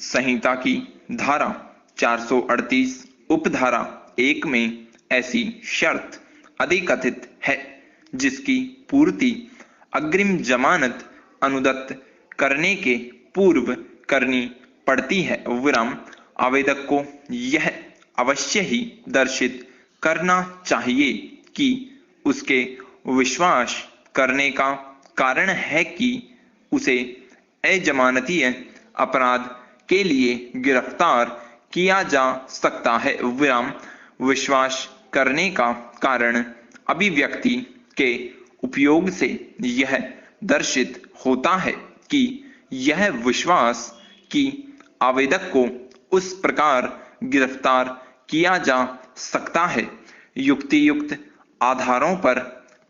संहिता की धारा 438 उपधारा 1 में ऐसी शर्त अधिकथित है जिसकी पूर्ति अग्रिम जमानत अनुदत्त करने के पूर्व करनी पड़ती है। विराम आवेदक को यह अवश्य ही दर्शित करना चाहिए कि उसके विश्वास करने का कारण है कि उसे अजमानतीय अपराध के लिए गिरफ्तार किया जा सकता है। विराम विश्वास करने का कारण अभिव्यक्ति के उपयोग से यह दर्शित होता है कि यह विश्वास कि आवेदक को उस प्रकार गिरफ्तार किया जा सकता है युक्तियुक्त आधारों पर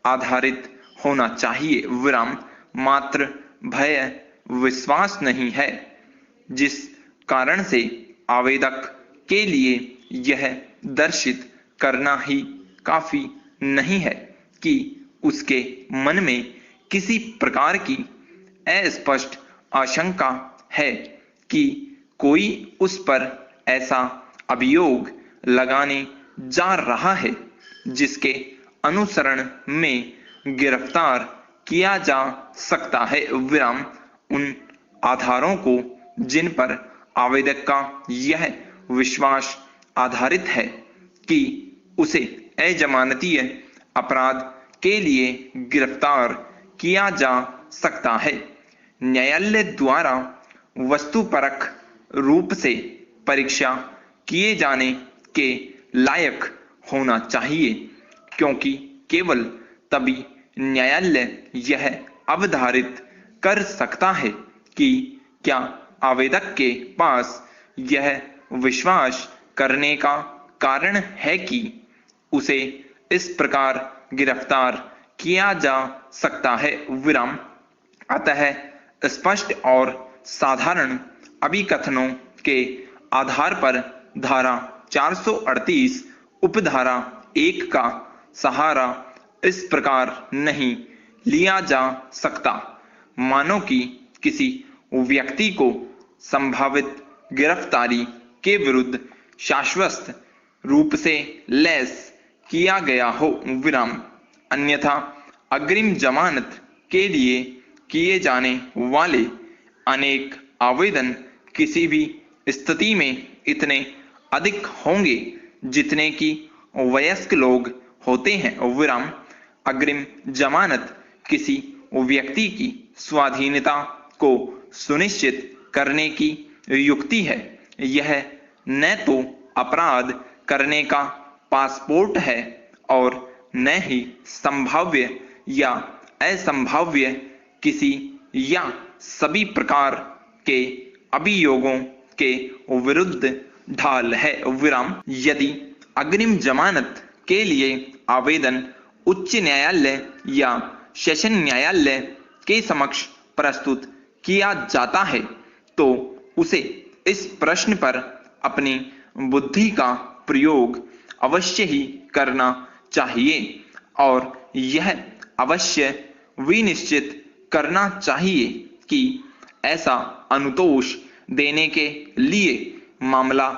आधारित होना चाहिए। विराम मात्र भय विश्वास नहीं है जिस कारण से आवेदक के लिए यह दर्शित करना ही काफी नहीं है कि उसके मन में किसी प्रकार की अस्पष्ट आशंका है कि कोई उस पर ऐसा अभियोग लगाने जा रहा है जिसके अनुसरण में गिरफ्तार किया जा सकता है। विराम उन आधारों को जिन पर आवेदक का यह विश्वास आधारित है कि उसे अजमानतीय अपराध के लिए गिरफ्तार किया जा सकता है न्यायालय द्वारा वस्तुपरक रूप से परीक्षा किए जाने के लायक होना चाहिए, क्योंकि केवल तभी न्यायालय यह अवधारित कर सकता है कि क्या आवेदक के पास यह विश्वास करने का कारण है कि उसे इस प्रकार गिरफ्तार किया जा सकता है। विराम अतः स्पष्ट और साधारण अभिकथनों के आधार पर धारा 438 उपधारा 1 का सहारा इस प्रकार नहीं लिया जा सकता मानो कि किसी व्यक्ति को संभावित गिरफ्तारी के विरुद्ध शाश्वत रूप से लैस किया गया हो। विराम अन्यथा अग्रिम जमानत के लिए किए जाने वाले अनेक आवेदन किसी भी स्थिति में इतने अधिक होंगे जितने कि वयस्क लोग होते हैं। विराम अग्रिम जमानत किसी व्यक्ति की स्वाधीनता को सुनिश्चित करने की युक्ति है। यह न तो अपराध करने का पासपोर्ट है और न ही संभाव्य या असंभाव्य किसी या सभी प्रकार के अभियोगों के विरुद्ध ढाल है। विराम यदि अग्रिम जमानत के लिए आवेदन उच्च न्यायालय या सेशन न्यायालय के समक्ष प्रस्तुत किया जाता है तो उसे इस प्रश्न पर अपनी बुद्धि का प्रयोग अवश्य ही करना चाहिए और यह अवश्य विनिश्चित करना चाहिए कि ऐसा अनुतोष देने के लिए मामला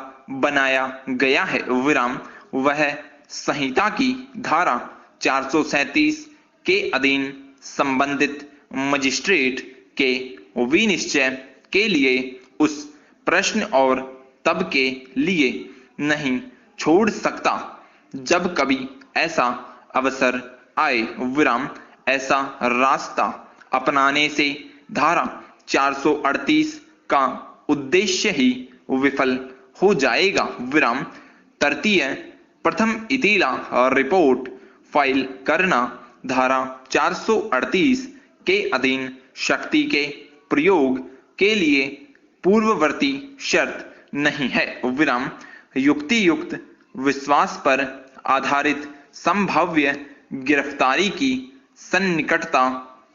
बनाया गया है। विराम वह संहिता की धारा 437 के अधीन संबंधित मजिस्ट्रेट के विनिश्चय के लिए उस प्रश्न और तब के लिए नहीं छोड़ सकता जब कभी ऐसा अवसर आए। विराम ऐसा रास्ता अपनाने से धारा 438 का उद्देश्य ही विफल हो जाएगा। विराम तृतीय प्रथम इतीला रिपोर्ट फाइल करना धारा 438 के अधीन शक्ति के प्रयोग के लिए पूर्ववर्ती शर्त नहीं है। विराम युक्ति युक्त विश्वास पर आधारित संभाव्य गिरफ्तारी की सन्निकटता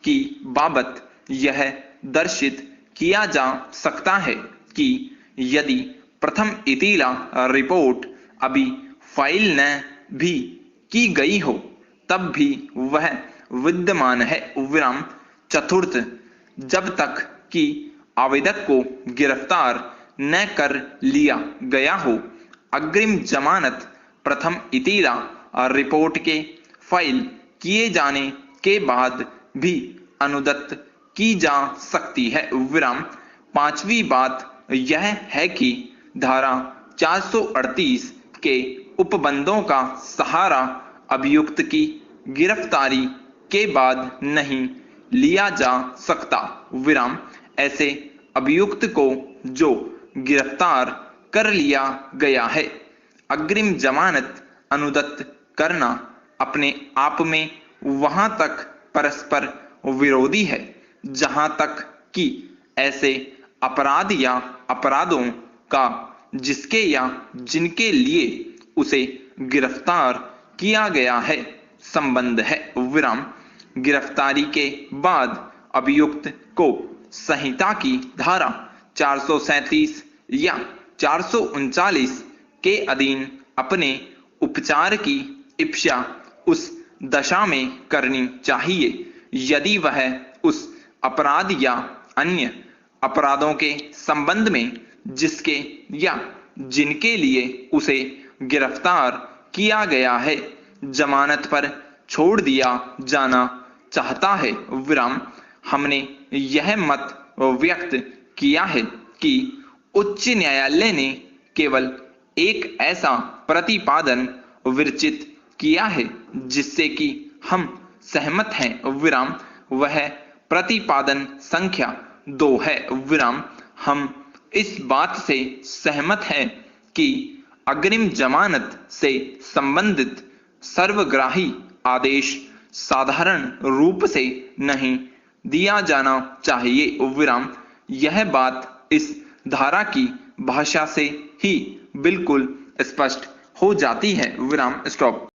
की बाबत यह दर्शित किया जा सकता है कि यदि प्रथम इतीला रिपोर्ट अभी फाइल न भी की गई हो तब भी वह विद्यमान है। विराम चतुर्थ जब तक कि आवेदक को गिरफ्तार न कर लिया गया हो। अग्रिम जमानत प्रथम इतीरा रिपोर्ट के फाइल किए जाने के बाद भी अनुदत्त की जा सकती है। विराम। पांचवी बात यह है कि धारा 438 के उपबंधों का सहारा अभियुक्त की गिरफ्तारी के बाद नहीं लिया जा सकता। विराम। ऐसे अभियुक्त को जो गिरफ्तार कर लिया गया है, अग्रिम जमानत अनुदत्त करना अपने आप में वहां तक परस्पर विरोधी है जहां तक कि ऐसे अपराध या अपराधों का जिसके या जिनके लिए उसे गिरफ्तार किया गया है संबंध है। विराम। गिरफ्तारी के बाद अभियुक्त को संहिता की धारा 437 या 439 के अधीन अपने उपचार की इच्छा उस दशा में करनी चाहिए यदि वह उस अपराध या अन्य अपराधों के संबंध में जिसके या जिनके लिए उसे गिरफ्तार किया गया है जमानत पर छोड़ दिया जाना चाहता है। विराम। हमने यह मत व्यक्त किया है कि उच्च न्यायालय ने केवल एक ऐसा प्रतिपादन विरचित किया है जिससे कि हम सहमत हैं। विराम। वह प्रतिपादन संख्या 2 है। विराम। हम इस बात से सहमत हैं कि अग्रिम जमानत से संबंधित सर्वग्राही आदेश साधारण रूप से नहीं दिया जाना चाहिए। विराम। यह बात इस धारा की भाषा से ही बिल्कुल स्पष्ट हो जाती है। विराम। स्टॉप।